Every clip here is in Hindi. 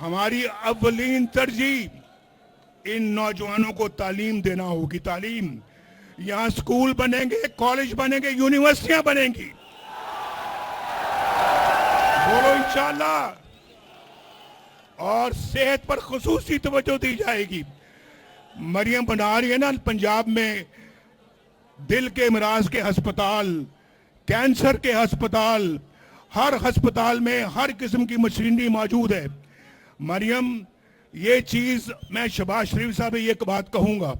हमारी अव्वलीन तरजीह इन नौजवानों को तालीम देना होगी। तालीम, यहाँ स्कूल बनेंगे, कॉलेज बनेंगे, यूनिवर्सिटियां बनेंगी। बोलो इंशाअल्लाह। और सेहत पर खुसूसी तवज्जो दी जाएगी। मरियम बना रही है ना पंजाब में दिल के इमराज के अस्पताल, कैंसर के अस्पताल, हर अस्पताल में हर किस्म की मशीनरी मौजूद है। मरियम, ये चीज मैं शहबाज शरीफ साहब ये एक बात कहूंगा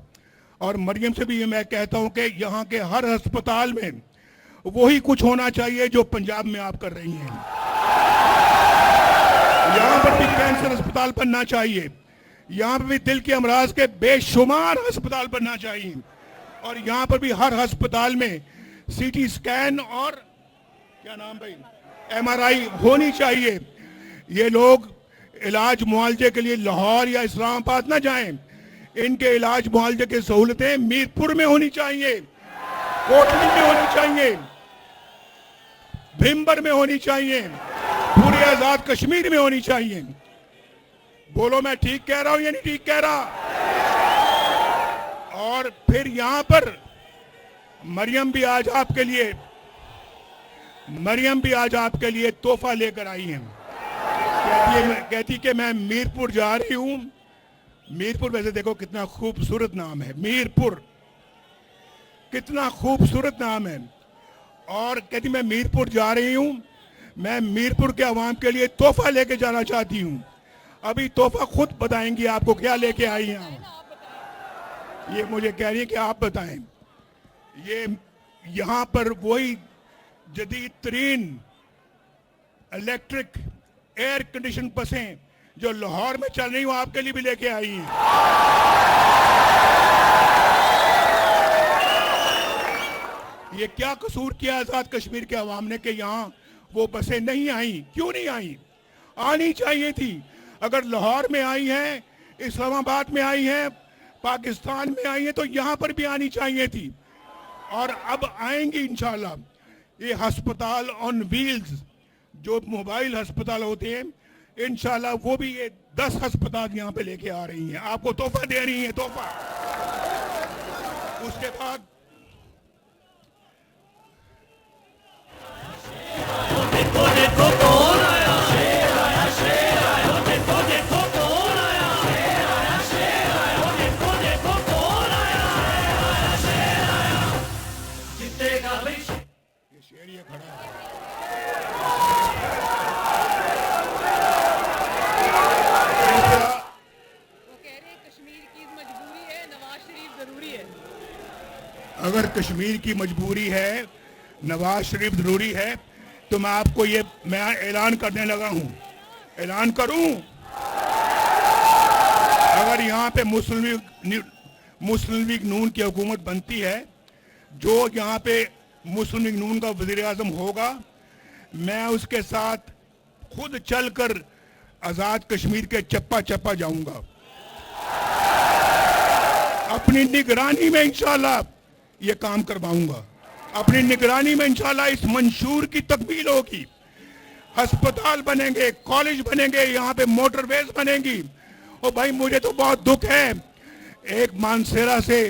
और मरियम से भी ये मैं कहता हूं कि यहाँ के हर अस्पताल में वही कुछ होना चाहिए जो पंजाब में आप कर रही हैं। यहाँ पर भी कैंसर अस्पताल बनना चाहिए, यहाँ पर भी दिल के अमराज के बेशुमार अस्पताल बनना चाहिए और यहाँ पर भी हर अस्पताल में सीटी स्कैन और क्या नाम भाई MRI होनी चाहिए। ये लोग इलाज मुआवजे के लिए लाहौर या इस्लामाबाद ना जाएं, इनके इलाज मुआवजे की सहूलतें मीरपुर में होनी चाहिए, कोटली में होनी चाहिए, भिम्बर में होनी चाहिए, पूरे आजाद कश्मीर में होनी चाहिए। बोलो मैं ठीक कह रहा हूं या नहीं ठीक कह रहा? और फिर यहां पर मरियम भी आज आपके लिए तोहफा लेकर आई है। कहती कि मैं मीरपुर जा रही हूं। मीरपुर वैसे देखो कितना खूबसूरत नाम है, मीरपुर कितना खूबसूरत नाम है। और कहती मैं मीरपुर जा रही हूं, मैं मीरपुर के अवाम के लिए तोहफा लेके जाना चाहती हूं। अभी तोहफा खुद बताएंगी आपको क्या लेके आई हैं। ये मुझे कह रही है कि आप बताएं। ये यहां पर वही जदीद तरीन इलेक्ट्रिक एयर कंडीशन बसें जो लाहौर में चल रही हूं आपके लिए भी लेके आई हैं। ये क्या कसूर किया आजाद कश्मीर के अवाम ने कि यहाँ वो बसें नहीं आई? क्यों नहीं आई? आनी चाहिए थी। अगर लाहौर में आई हैं, इस्लामाबाद में आई हैं, पाकिस्तान में आई हैं, तो यहाँ पर भी आनी चाहिए थी और अब आएंगी इंशाल्लाह। ये अस्पताल ऑन व्हील्स जो मोबाइल अस्पताल होते हैं, इंशाल्लाह वो भी ये 10 अस्पताल यहाँ पे लेके आ रही हैं, आपको तोहफा दे रही हैं, तोहफा। उसके बाद ये खड़ा है। अगर कश्मीर की मजबूरी है, नवाज शरीफ जरूरी है, तो मैं ऐलान करने लगा हूं। ऐलान करूं, अगर यहां पे मुस्लिम लीग नून की हुकूमत बनती है, जो यहां पे मुस्लिम लीग नून का वजीर आजम होगा, मैं उसके साथ खुद चलकर आजाद कश्मीर के चप्पा चप्पा जाऊंगा। अपनी निगरानी में इंशाल्लाह ये काम करवाऊंगा। अपनी निगरानी में इंशाल्लाह इस मंशूर की तकमील होगी। अस्पताल बनेंगे, कॉलेज बनेंगे, यहाँ पे मोटरवेज बनेंगी। और भाई मुझे तो बहुत दुख है, एक मानसेरा से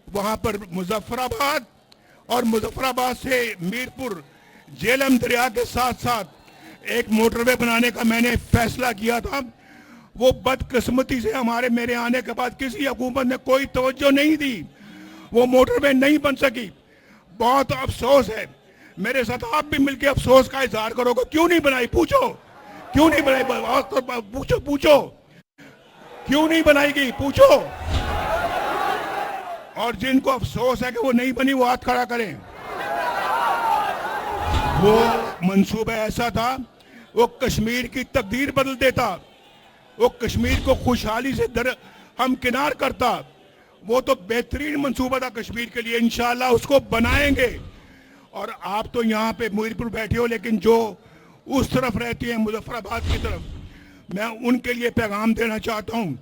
वहां पर मुजफ्फराबाद और मुजफ्फराबाद से मीरपुर झेलम दरिया के साथ साथ एक मोटरवे बनाने का मैंने फैसला किया था। वो बदकिस्मती से मेरे आने के बाद किसी हुकूमत ने कोई तवज्जो नहीं दी, वो मोटरवे नहीं बन सकी। बहुत अफसोस है। मेरे साथ आप भी मिलकर अफसोस का इजहार करोगे, क्यों नहीं बनाई? पूछो क्यों नहीं बनाई? पूछो क्यों नहीं बनाएगी? पूछो। और जिनको अफसोस है कि वो नहीं बनी, वो हाथ खड़ा करें। वो मंसूबा ऐसा था, वो कश्मीर की तकदीर बदल देता, वो कश्मीर को खुशहाली से हमकिनार करता। वो तो बेहतरीन मंसूबा था कश्मीर के लिए। इंशाल्लाह उसको बनाएंगे। और आप तो यहाँ पे मीरपुर बैठे हो, लेकिन जो उस तरफ रहती हैं मुजफ्फराबाद की तरफ, मैं उनके लिए पैगाम देना चाहता हूँ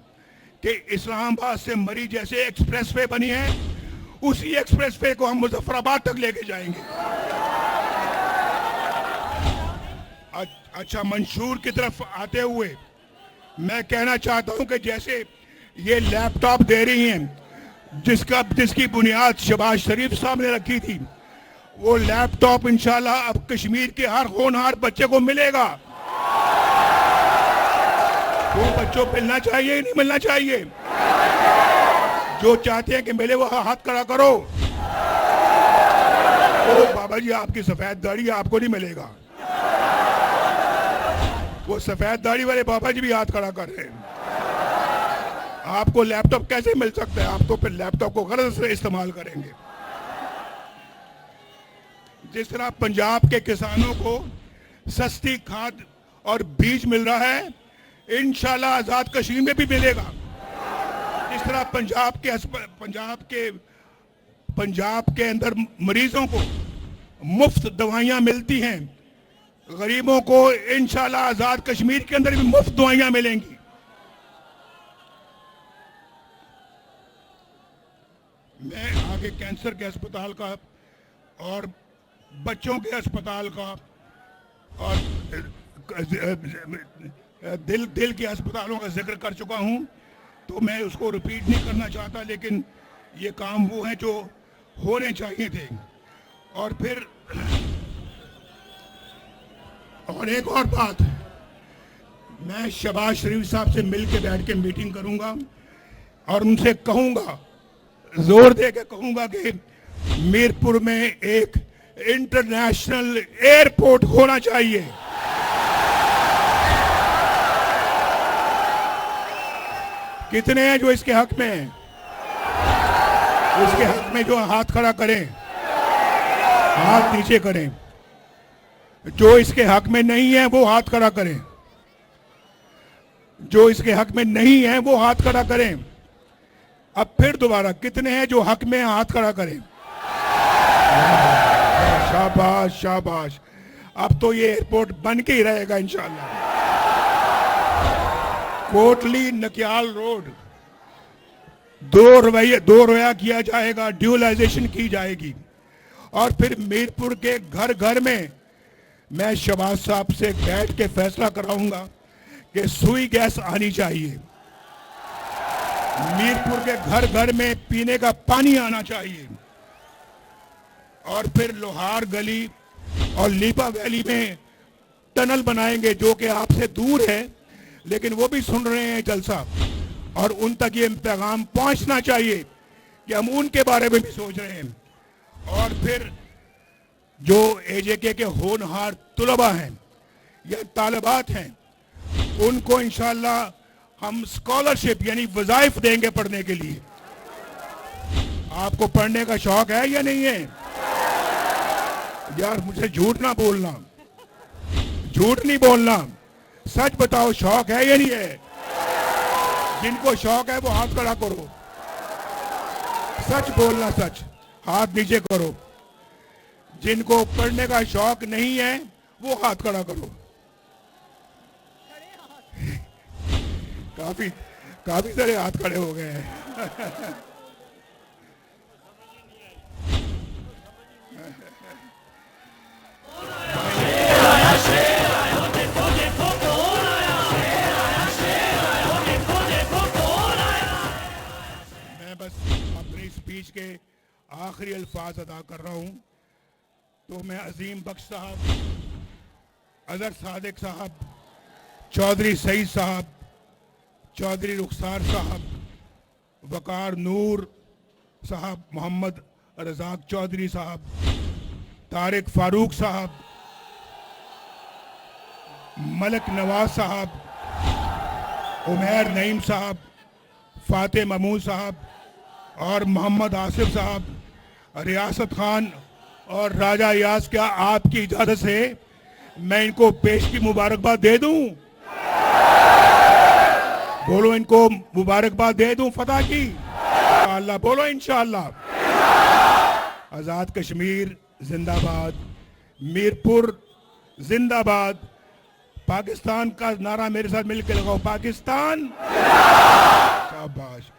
कि इस्लामाबाद से मरी जैसे एक्सप्रेसवे बनी है, उसी एक्सप्रेसवे को हम मुजफ्फराबाद तक लेके जाएंगे। अच्छा, मंशूर की तरफ आते हुए मैं कहना चाहता हूं कि जैसे ये लैपटॉप दे रही हैं, जिसकी बुनियाद शहबाज शरीफ साहब ने रखी थी, वो लैपटॉप इंशाल्लाह अब कश्मीर के हर होनहार बच्चे को मिलेगा। वो बच्चों को मिलना चाहिए नहीं मिलना चाहिए? जो चाहते हैं कि मिले वो हाथ खड़ा करो। तो बाबा जी आपकी सफेद दाढ़ी आपको नहीं मिलेगा। वो सफेद दाढ़ी वाले बाबा जी भी हाथ खड़ा कर रहे हैं। आपको लैपटॉप कैसे मिल सकता है? आप तो फिर लैपटॉप को गलत से इस्तेमाल करेंगे। जिस तरह पंजाब के किसानों को सस्ती खाद और बीज मिल रहा है, इंशाल्लाह आजाद कश्मीर में भी मिलेगा। जिस तरह पंजाब के अंदर मरीजों को मुफ्त दवाइयां मिलती हैं, गरीबों को इंशाल्लाह आजाद कश्मीर के अंदर भी मुफ्त दवाइयां मिलेंगी। मैं आगे कैंसर के अस्पताल का और बच्चों के अस्पताल का और दिल के अस्पतालों का जिक्र कर चुका हूं, तो मैं उसको रिपीट नहीं करना चाहता, लेकिन ये काम वो हैं जो होने चाहिए थे। और फिर और एक और बात, मैं शहबाज शरीफ साहब से मिल के बैठ के मीटिंग करूंगा और उनसे कहूंगा, जोर दे के कहूंगा कि मीरपुर में एक इंटरनेशनल एयरपोर्ट होना चाहिए। कितने हैं जो इसके हक में हैं? इसके हक में जो हाथ खड़ा करें, हाथ नीचे करें। जो इसके हक में नहीं है वो हाथ खड़ा करें। जो इसके हक में नहीं है वो हाथ खड़ा करें। अब फिर दोबारा, कितने हैं जो हक में हाथ खड़ा करें? शाबाश शाबाश। अब तो ये एयरपोर्ट बन के ही रहेगा इंशाल्लाह। कोटली नकियाल रोड दो रवैया किया जाएगा, ड्यूलाइजेशन की जाएगी। और फिर मीरपुर के घर घर में मैं शहबाज साहब से बैठ के फैसला कराऊंगा कि सुई गैस आनी चाहिए। मीरपुर के घर घर में पीने का पानी आना चाहिए। और फिर लोहार गली और लीपा वैली में टनल बनाएंगे, जो कि आपसे दूर है, लेकिन वो भी सुन रहे हैं जलसा, और उन तक ये पैगाम पहुंचना चाहिए कि हम उनके बारे में भी सोच रहे हैं। और फिर जो एजेके के होनहार तुलबा हैं या तालिबात हैं, उनको इंशाल्लाह हम स्कॉलरशिप यानी वज़ाइफ देंगे पढ़ने के लिए। आपको पढ़ने का शौक है या नहीं है? यार मुझे झूठ ना बोलना, झूठ नहीं बोलना, सच बताओ, शौक है या नहीं है? जिनको शौक है वो हाथ खड़ा करो। सच बोलना, सच, हाथ नीचे करो। जिनको पढ़ने का शौक नहीं है वो हाथ खड़ा करो। काफी सारे हाथ खड़े हो गए हैं। मैं बस अपनी स्पीच के आखिरी अल्फाज अदा कर रहा हूं। तो मैं अजीम बख्श साहब, अजहर सादिक साहब, चौधरी सईद साहब, चौधरी रुखसार साहब, वकार नूर साहब, मोहम्मद रजाक चौधरी साहब, तारिक फारूक साहब, मलक नवाज साहब, उमैर नईम साहब, फाते महमूद साहब और मोहम्मद आसिफ साहब, रियासत खान और राजा यास, क्या आपकी इजाजत से मैं इनको पेश की मुबारकबाद दे दूं? बोलो, इनको मुबारकबाद दे दूं फतह की? अल्लाह बोलो इंशाअल्लाह। आजाद कश्मीर जिंदाबाद, मीरपुर जिंदाबाद। पाकिस्तान का नारा मेरे साथ मिलकर लगाओ, पाकिस्तान। शाबाश।